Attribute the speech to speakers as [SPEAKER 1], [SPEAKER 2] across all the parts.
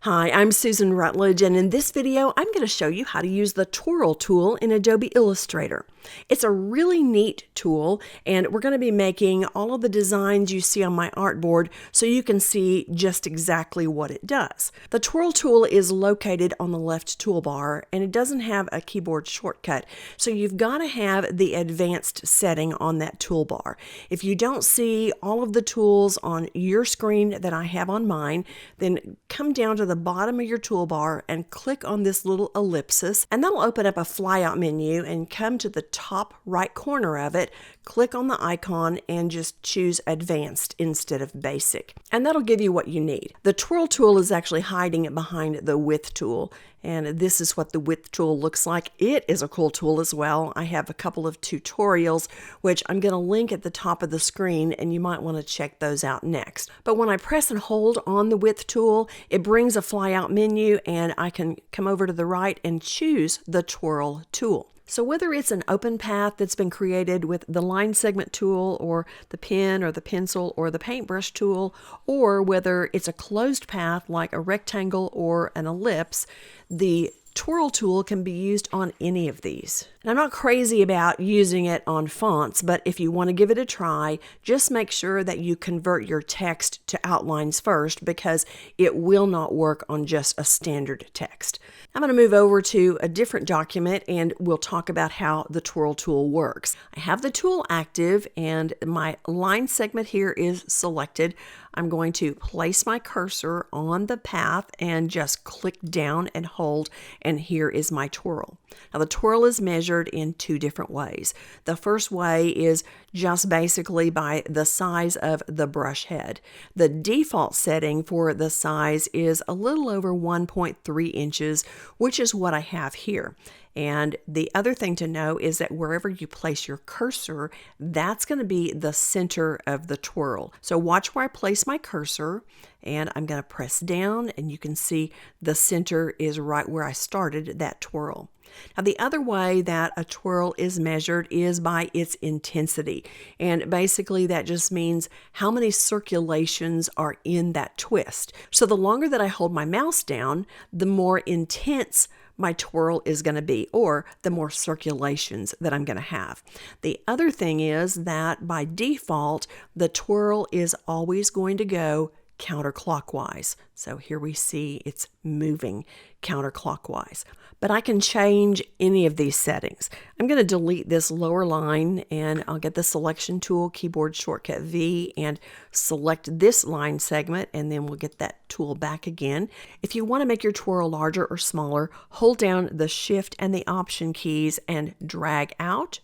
[SPEAKER 1] Hi, I'm Susan Rutledge, and in this video, I'm going to show you how to use the Twirl tool in Adobe Illustrator. It's a really neat tool, and we're going to be making all of the designs you see on my artboard so you can see just exactly what it does. The Twirl tool is located on the left toolbar, and it doesn't have a keyboard shortcut, so you've got to have the advanced setting on that toolbar. If you don't see all of the tools on your screen that I have on mine, then come down to the bottom of your toolbar and click on this little ellipsis, and that'll open up a flyout menu, and come to the top right corner of it, click on the icon and just choose advanced instead of basic, and that'll give you what you need. The Twirl tool is actually hiding it behind the width tool, and this is what the width tool looks like. It is a cool tool as well. I have a couple of tutorials which I'm going to link at the top of the screen, and you might want to check those out next. But when I press and hold on the width tool, it brings a flyout menu, and I can come over to the right and choose the Twirl tool. So whether it's an open path that's been created with the line segment tool or the pen or the pencil or the paintbrush tool, or whether it's a closed path like a rectangle or an ellipse, the Twirl tool can be used on any of these. And I'm not crazy about using it on fonts, but if you want to give it a try, just make sure that you convert your text to outlines first, because it will not work on just a standard text. I'm going to move over to a different document, and we'll talk about how the Twirl tool works. I have the tool active, and my line segment here is selected. I'm going to place my cursor on the path and just click down and hold, and here is my twirl. Now the twirl is measured in two different ways. The first way is just basically by the size of the brush head. The default setting for the size is a little over 1.3 inches, which is what I have here. And the other thing to know is that wherever you place your cursor, that's going to be the center of the twirl. So watch where I place my cursor, and I'm going to press down, and you can see the center is right where I started that twirl. Now the other way that a twirl is measured is by its intensity, and basically that just means how many circulations are in that twist. So the longer that I hold my mouse down, the more intense my twirl is going to be, or the more circulations that I'm going to have. The other thing is that by default, the twirl is always going to go counterclockwise. So here we see it's moving counterclockwise. But I can change any of these settings. I'm going to delete this lower line, and I'll get the selection tool, keyboard shortcut V, and select this line segment, and then we'll get that tool back again. If you want to make your twirl larger or smaller, hold down the Shift and the Option keys and drag out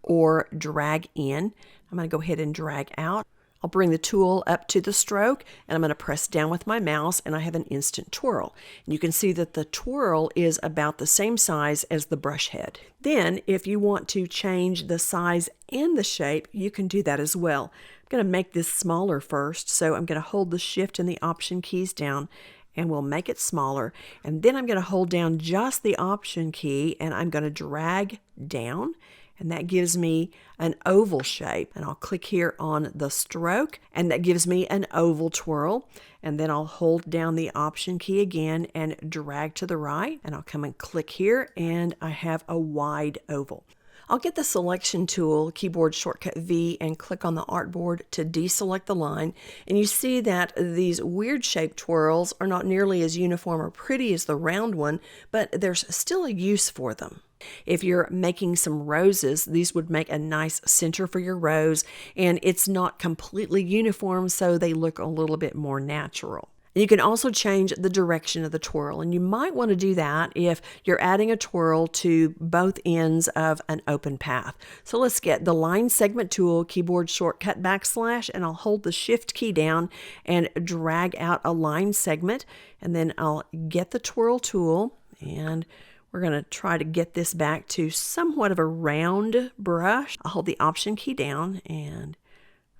[SPEAKER 1] or drag in. I'm going to go ahead and drag out. I'll bring the tool up to the stroke, and I'm going to press down with my mouse, and I have an instant twirl. And you can see that the twirl is about the same size as the brush head. Then, if you want to change the size and the shape, you can do that as well. I'm going to make this smaller first, so I'm going to hold the Shift and the Option keys down, and we'll make it smaller. And then I'm going to hold down just the Option key, and I'm going to drag down, and that gives me an oval shape. And I'll click here on the stroke, and that gives me an oval twirl. And then I'll hold down the Option key again and drag to the right, and I'll come and click here, and I have a wide oval. I'll get the selection tool, keyboard shortcut V, and click on the artboard to deselect the line, and you see that these weird shaped twirls are not nearly as uniform or pretty as the round one, but there's still a use for them. If you're making some roses, these would make a nice center for your rose, and it's not completely uniform, so they look a little bit more natural. You can also change the direction of the twirl, and you might want to do that if you're adding a twirl to both ends of an open path. So let's get the line segment tool, keyboard shortcut \, and I'll hold the Shift key down and drag out a line segment, and then I'll get the Twirl tool, and we're going to try to get this back to somewhat of a round brush. I'll hold the Option key down, and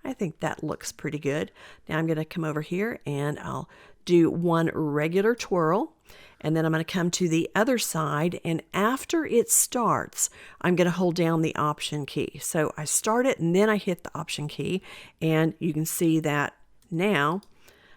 [SPEAKER 1] I think that looks pretty good. Now I'm going to come over here, and I'll do one regular twirl, and then I'm going to come to the other side, and after it starts, I'm going to hold down the Option key. So I start it, and then I hit the Option key, and you can see that now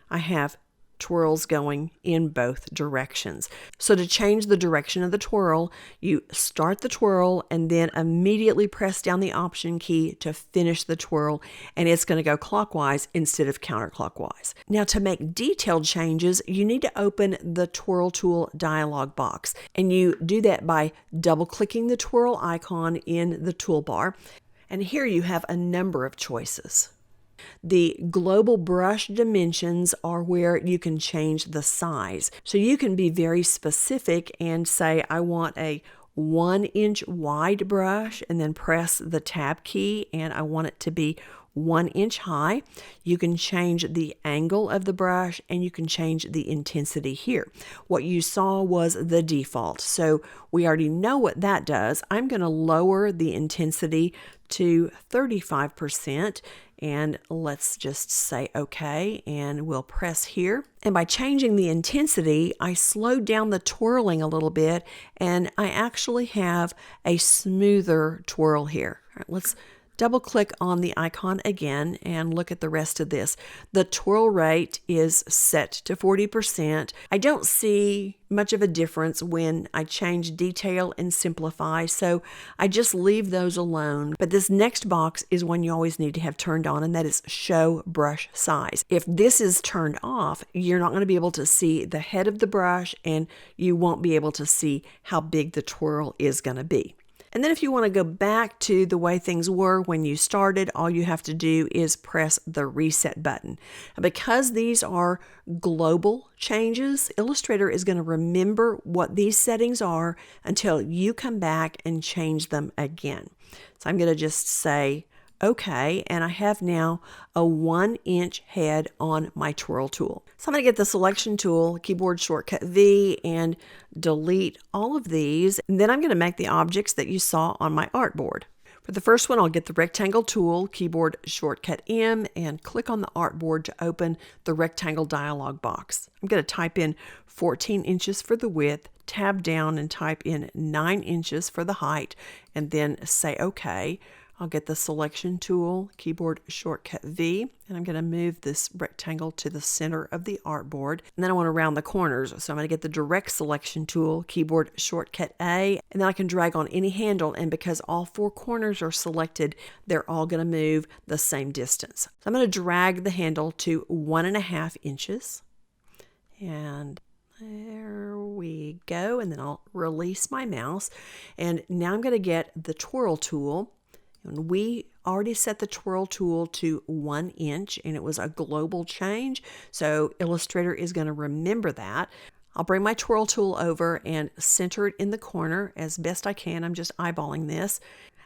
[SPEAKER 1] I have twirls going in both directions. So to change the direction of the twirl, you start the twirl and then immediately press down the Option key to finish the twirl, and it's going to go clockwise instead of counterclockwise. Now to make detailed changes, you need to open the Twirl Tool dialog box, and you do that by double-clicking the twirl icon in the toolbar, and here you have a number of choices. The global brush dimensions are where you can change the size. So you can be very specific and say, I want a 1 inch wide brush, and then press the Tab key, and I want it to be 1 inch high. You can change the angle of the brush, and you can change the intensity here. What you saw was the default, so we already know what that does. I'm going to lower the intensity to 35%, and let's just say OK, and we'll press here. And by changing the intensity, I slowed down the twirling a little bit, and I actually have a smoother twirl here. All right, let's double click on the icon again and look at the rest of this. The twirl rate is set to 40%. I don't see much of a difference when I change detail and simplify, so I just leave those alone. But this next box is one you always need to have turned on, and that is show brush size. If this is turned off, you're not going to be able to see the head of the brush, and you won't be able to see how big the twirl is going to be. And then if you want to go back to the way things were when you started, all you have to do is press the reset button. Because these are global changes, Illustrator is going to remember what these settings are until you come back and change them again. So I'm going to just say OK, and I have now a 1 inch head on my Twirl tool. So I'm going to get the selection tool, keyboard shortcut V, and delete all of these. And then I'm going to make the objects that you saw on my artboard. For the first one, I'll get the rectangle tool, keyboard shortcut M, and click on the artboard to open the rectangle dialog box. I'm going to type in 14 inches for the width, tab down and type in 9 inches for the height, and then say OK. I'll get the selection tool, keyboard shortcut V, and I'm going to move this rectangle to the center of the artboard. And then I want to round the corners, so I'm going to get the direct selection tool, keyboard shortcut A, and then I can drag on any handle, and because all 4 corners are selected, they're all going to move the same distance. So I'm going to drag the handle to 1.5 inches, and there we go, and then I'll release my mouse, and now I'm going to get the Twirl tool. And we already set the Twirl tool to 1 inch, and it was a global change, so Illustrator is going to remember that. I'll bring my Twirl tool over and center it in the corner as best I can. I'm just eyeballing this.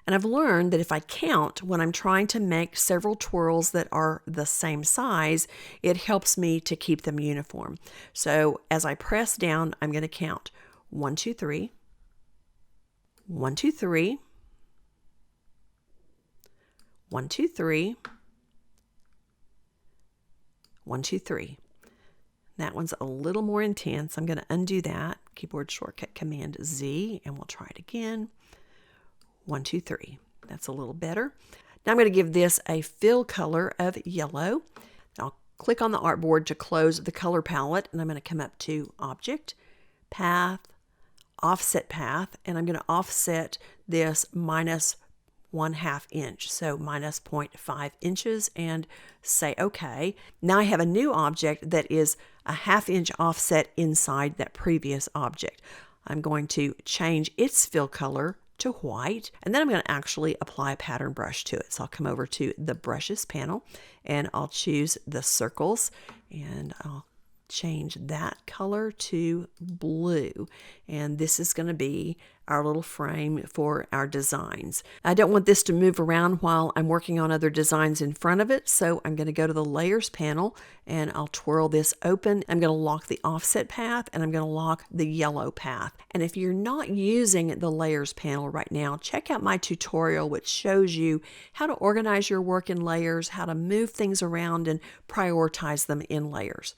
[SPEAKER 1] And I've learned that if I count when I'm trying to make several twirls that are the same size, it helps me to keep them uniform. So as I press down, I'm going to count 1, 2, 3, 1, 2, 3, 1, 2, 3, 1, 2, 3. That one's a little more intense. I'm going to undo that. Keyboard shortcut Command Z, and we'll try it again. 1, 2, 3. That's a little better. Now I'm going to give this a fill color of yellow. I'll click on the artboard to close the color palette, and I'm going to come up to Object, Path, Offset Path, and I'm going to offset this minus 1/2 inch, so minus 0.5 inches, and say OK. Now I have a new object that is a 1/2 inch offset inside that previous object. I'm going to change its fill color to white, and then I'm going to actually apply a pattern brush to it. So I'll come over to the brushes panel, and I'll choose the circles, and I'll change that color to blue, and this is going to be our little frame for our designs. I don't want this to move around while I'm working on other designs in front of it, so I'm going to go to the layers panel and I'll twirl this open. I'm going to lock the offset path, and I'm going to lock the yellow path. And if you're not using the layers panel right now, check out my tutorial which shows you how to organize your work in layers, how to move things around and prioritize them in layers.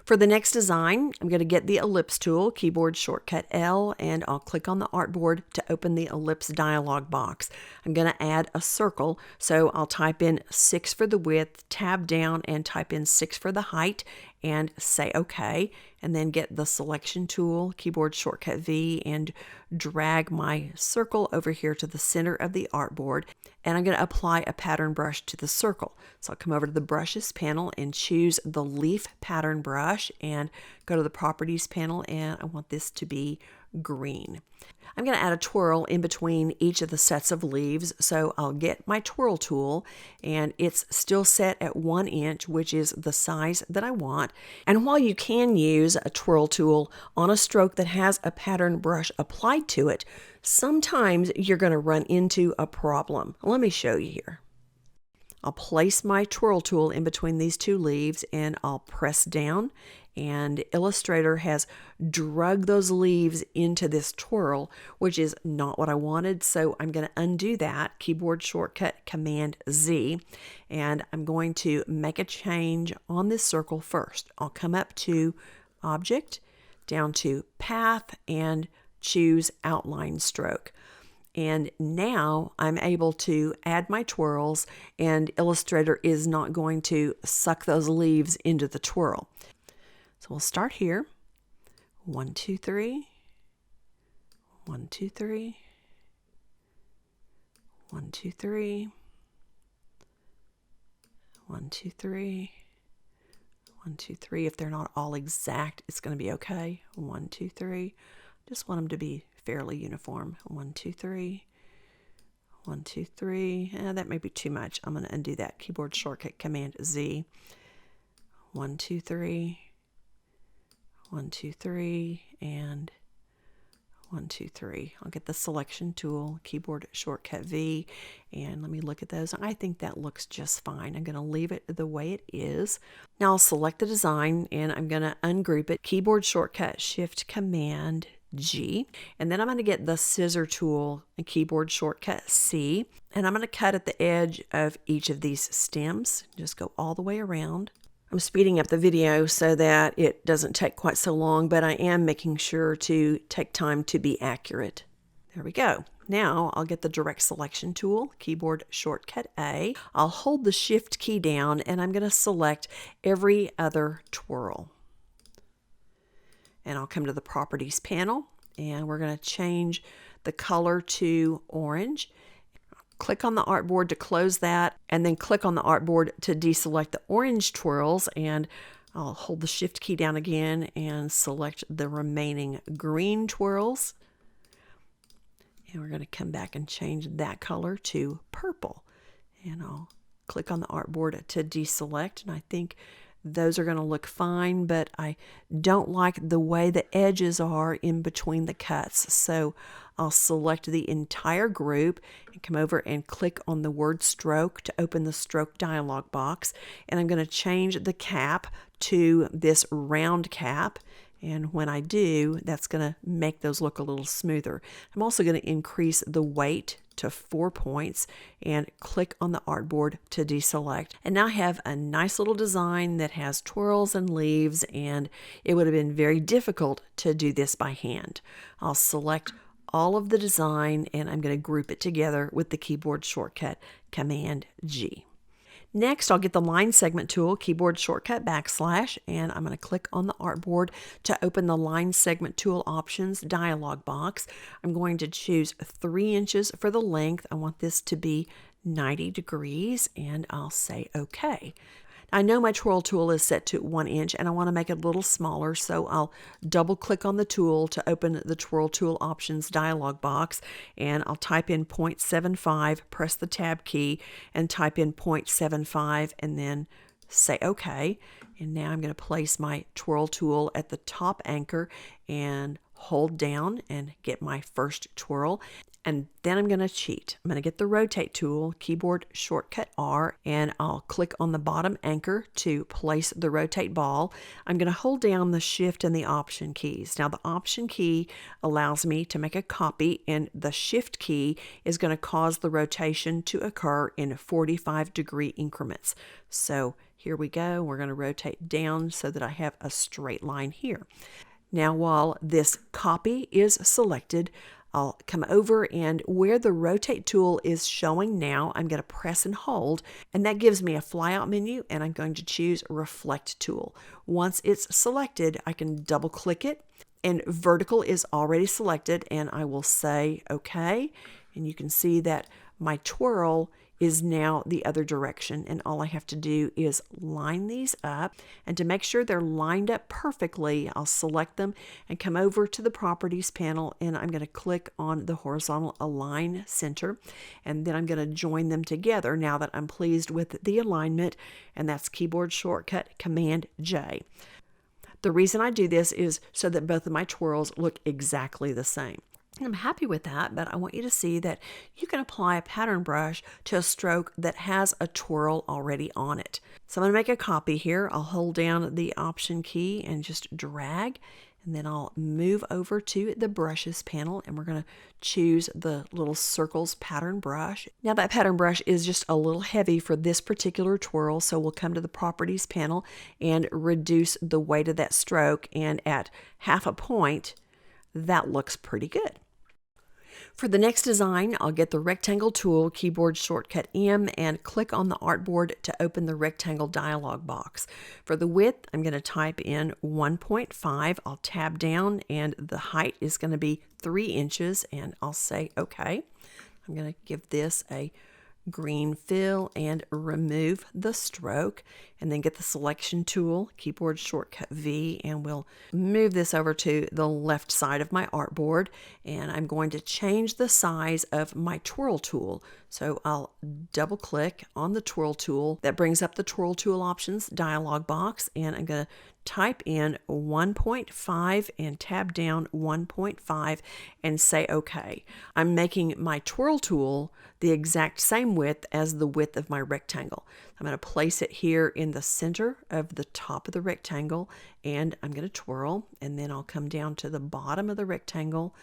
[SPEAKER 1] For the next design, I'm going to get the Ellipse tool, keyboard shortcut L, and I'll click on the artboard to open the Ellipse dialog box. I'm going to add a circle, so I'll type in 6 for the width, tab down, and type in 6 for the height, and say OK, and then get the selection tool, keyboard shortcut V, and drag my circle over here to the center of the artboard. And I'm going to apply a pattern brush to the circle. So I'll come over to the brushes panel and choose the leaf pattern brush and go to the properties panel, and I want this to be green. I'm going to add a twirl in between each of the sets of leaves, so I'll get my twirl tool, and it's still set at 1 inch, which is the size that I want. And while you can use a twirl tool on a stroke that has a pattern brush applied to it, sometimes you're going to run into a problem. Let me show you here. I'll place my twirl tool in between these two leaves, and I'll press down, and Illustrator has drug those leaves into this twirl, which is not what I wanted. So I'm going to undo that, keyboard shortcut Command Z, and I'm going to make a change on this circle first. I'll come up to Object, down to Path, and choose Outline Stroke. And now I'm able to add my twirls, and Illustrator is not going to suck those leaves into the twirl. So we'll start here. 1, 2, 3. 1, 2, 3. 1, 2, 3. 1, 2, 3. 1, 2, 3. If they're not all exact, it's going to be okay. 1, 2, 3. Just want them to be fairly uniform. 1, 2, 3. 1, 2, 3. That may be too much. I'm going to undo that. Keyboard shortcut Command Z. 1, 2, 3. 1, 2, 3, and 1, 2, 3. I'll get the selection tool, keyboard shortcut V, and let me look at those. I think that looks just fine. I'm going to leave it the way it is. Now I'll select the design, and I'm going to ungroup it, keyboard shortcut Shift Command G, and then I'm going to get the scissor tool and keyboard shortcut C, and I'm going to cut at the edge of each of these stems. Just go all the way around. I'm speeding up the video so that it doesn't take quite so long, but I am making sure to take time to be accurate. There we go. Now I'll get the direct selection tool, keyboard shortcut A. I'll hold the Shift key down, and I'm going to select every other twirl. And I'll come to the properties panel, and we're going to change the color to orange. Click on the artboard to close that, and then click on the artboard to deselect the orange twirls, and I'll hold the Shift key down again and select the remaining green twirls. And we're going to come back and change that color to purple. And I'll click on the artboard to deselect, and I think those are going to look fine, but I don't like the way the edges are in between the cuts. So I'll select the entire group and come over and click on the word stroke to open the stroke dialog box. And I'm going to change the cap to this round cap. And when I do, that's going to make those look a little smoother. I'm also going to increase the weight to 4 points and click on the artboard to deselect. And now I have a nice little design that has twirls and leaves, and it would have been very difficult to do this by hand. I'll select all of the design, and I'm going to group it together with the keyboard shortcut Command G. Next, I'll get the line segment tool, keyboard shortcut \, and I'm going to click on the artboard to open the line segment tool options dialog box. I'm going to choose 3 inches for the length. I want this to be 90 degrees, and I'll say OK. I know my twirl tool is set to 1 inch, and I want to make it a little smaller, so I'll double click on the tool to open the twirl tool options dialog box, and I'll type in 0.75, press the tab key, and type in 0.75, and then say OK. And now I'm going to place my twirl tool at the top anchor and hold down and get my first twirl. And then I'm going to cheat. I'm going to get the rotate tool, keyboard shortcut R, and I'll click on the bottom anchor to place the rotate ball. I'm going to hold down the Shift and the Option keys. Now the Option key allows me to make a copy, and the Shift key is going to cause the rotation to occur in 45-degree increments. So here we go. We're going to rotate down so that I have a straight line here. Now while this copy is selected, I'll come over, and where the rotate tool is showing now, I'm going to press and hold, and that gives me a flyout menu, and I'm going to choose reflect tool. Once it's selected, I can double click it, and vertical is already selected, and I will say OK, and you can see that my twirl is now the other direction, and all I have to do is line these up, and to make sure they're lined up perfectly, I'll select them and come over to the properties panel, and I'm going to click on the horizontal align center, and then I'm going to join them together now that I'm pleased with the alignment, and that's keyboard shortcut Command J. The reason I do this is so that both of my twirls look exactly the same. I'm happy with that, but I want you to see that you can apply a pattern brush to a stroke that has a twirl already on it. So I'm going to make a copy here. I'll hold down the Option key and just drag, and then I'll move over to the brushes panel, and we're going to choose the little circles pattern brush. Now that pattern brush is just a little heavy for this particular twirl, so we'll come to the properties panel and reduce the weight of that stroke, and at 1/2 point, that looks pretty good. For the next design, I'll get the rectangle tool, keyboard shortcut M, and click on the artboard to open the rectangle dialog box. For the width, I'm going to type in 1.5. I'll tab down, and the height is going to be 3 inches, and I'll say OK. I'm going to give this a green fill and remove the stroke, and then get the selection tool, keyboard shortcut V, and we'll move this over to the left side of my artboard, and I'm going to change the size of my twirl tool. So I'll double click on the twirl tool. That brings up the twirl tool options dialog box, and I'm going to type in 1.5 and tab down 1.5 and say OK. I'm making my twirl tool the exact same width as the width of my rectangle. I'm going to place it here in the center of the top of the rectangle, and I'm going to twirl, and then I'll come down to the bottom of the rectangle,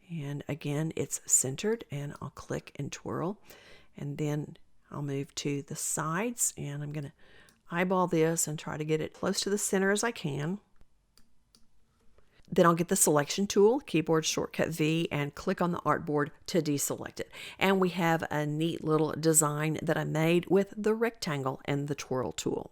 [SPEAKER 1] and again it's centered, and I'll click and twirl, and then I'll move to the sides, and I'm going to eyeball this and try to get it close to the center as I can. Then I'll get the selection tool, keyboard shortcut V, and click on the artboard to deselect it. And we have a neat little design that I made with the rectangle and the twirl tool.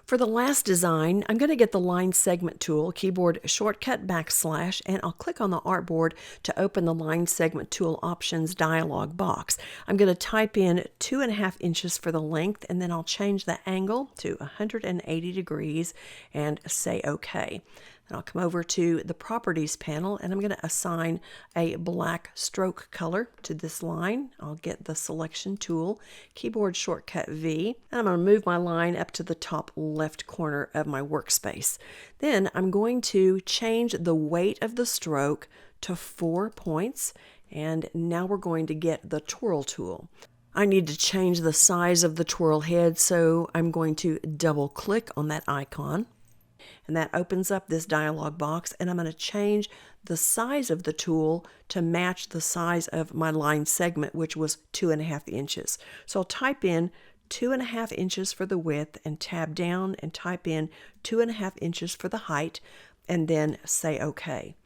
[SPEAKER 1] For the last design, I'm going to get the line segment tool, keyboard shortcut \, and I'll click on the artboard to open the line segment tool options dialog box. I'm going to type in 2.5 inches for the length, and then I'll change the angle to 180 degrees and say OK. Then I'll come over to the properties panel, and I'm going to assign a black stroke color to this line. I'll get the selection tool, keyboard shortcut V, and I'm going to move my line up to the top left corner of my workspace. Then I'm going to change the weight of the stroke to 4 points, and now we're going to get the twirl tool. I need to change the size of the twirl head, so I'm going to double click on that icon. And that opens up this dialog box, and I'm going to change the size of the tool to match the size of my line segment, which was 2.5 inches. So I'll type in 2.5 inches for the width and tab down and type in 2.5 inches for the height, and then say OK.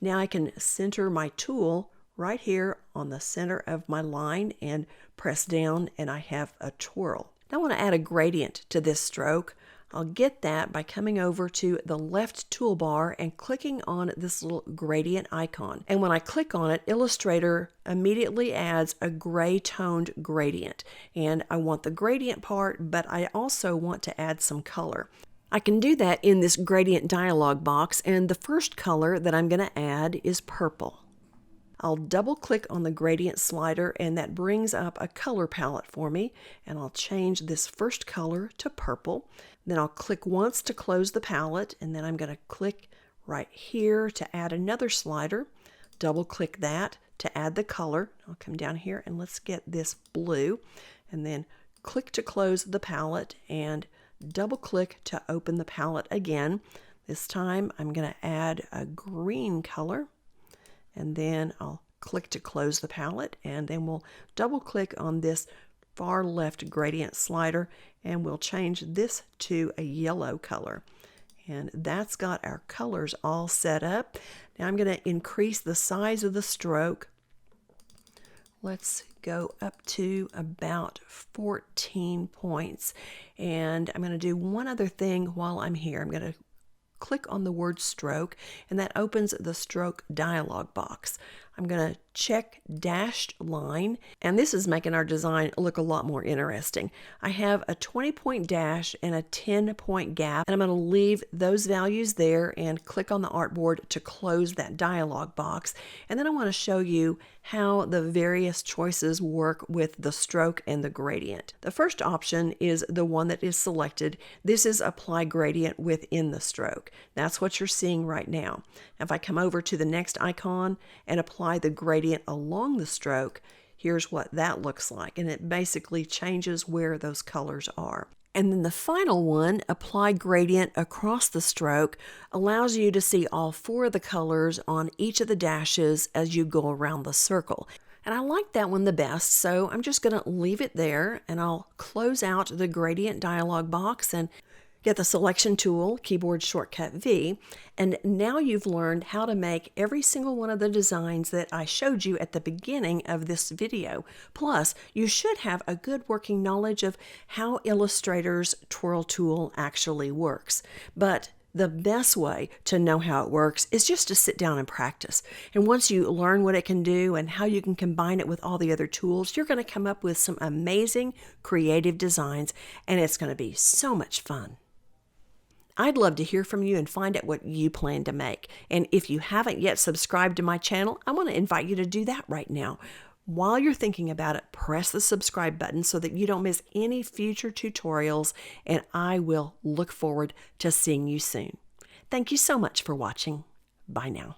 [SPEAKER 1] Now I can center my tool right here on the center of my line and press down, and I have a twirl. Now I want to add a gradient to this stroke. I'll get that by coming over to the left toolbar and clicking on this little gradient icon. And when I click on it, Illustrator immediately adds a gray toned gradient. And I want the gradient part, but I also want to add some color. I can do that in this gradient dialog box, and the first color that I'm going to add is purple. I'll double click on the gradient slider, and that brings up a color palette for me, and I'll change this first color to purple. Then I'll click once to close the palette, and then I'm going to click right here to add another slider. Double click that to add the color. I'll come down here and let's get this blue, and then click to close the palette and double click to open the palette again. This time I'm going to add a green color, and then I'll click to close the palette, and then we'll double click on this far left gradient slider, and we'll change this to a yellow color. And that's got our colors all set up. Now I'm going to increase the size of the stroke. Let's go up to about 14 points. And I'm going to do one other thing while I'm here. I'm going to click on the word stroke, and that opens the stroke dialog box. I'm going to check dashed line, and this is making our design look a lot more interesting. I have a 20-point dash and a 10-point gap, and I'm going to leave those values there and click on the artboard to close that dialog box. And then I want to show you how the various choices work with the stroke and the gradient. The first option is the one that is selected. This is apply gradient within the stroke. That's what you're seeing right now. If I come over to the next icon and apply the gradient along the stroke, here's what that looks like, and it basically changes where those colors are. And then the final one, apply gradient across the stroke, allows you to see all 4 of the colors on each of the dashes as you go around the circle. And I like that one the best, so I'm just going to leave it there, and I'll close out the gradient dialog box and get the selection tool, keyboard shortcut V, and now you've learned how to make every single one of the designs that I showed you at the beginning of this video. Plus, you should have a good working knowledge of how Illustrator's Twirl tool actually works. But the best way to know how it works is just to sit down and practice. And once you learn what it can do and how you can combine it with all the other tools, you're going to come up with some amazing creative designs, and it's going to be so much fun. I'd love to hear from you and find out what you plan to make. And if you haven't yet subscribed to my channel, I want to invite you to do that right now. While you're thinking about it, press the subscribe button so that you don't miss any future tutorials, and I will look forward to seeing you soon. Thank you so much for watching. Bye now.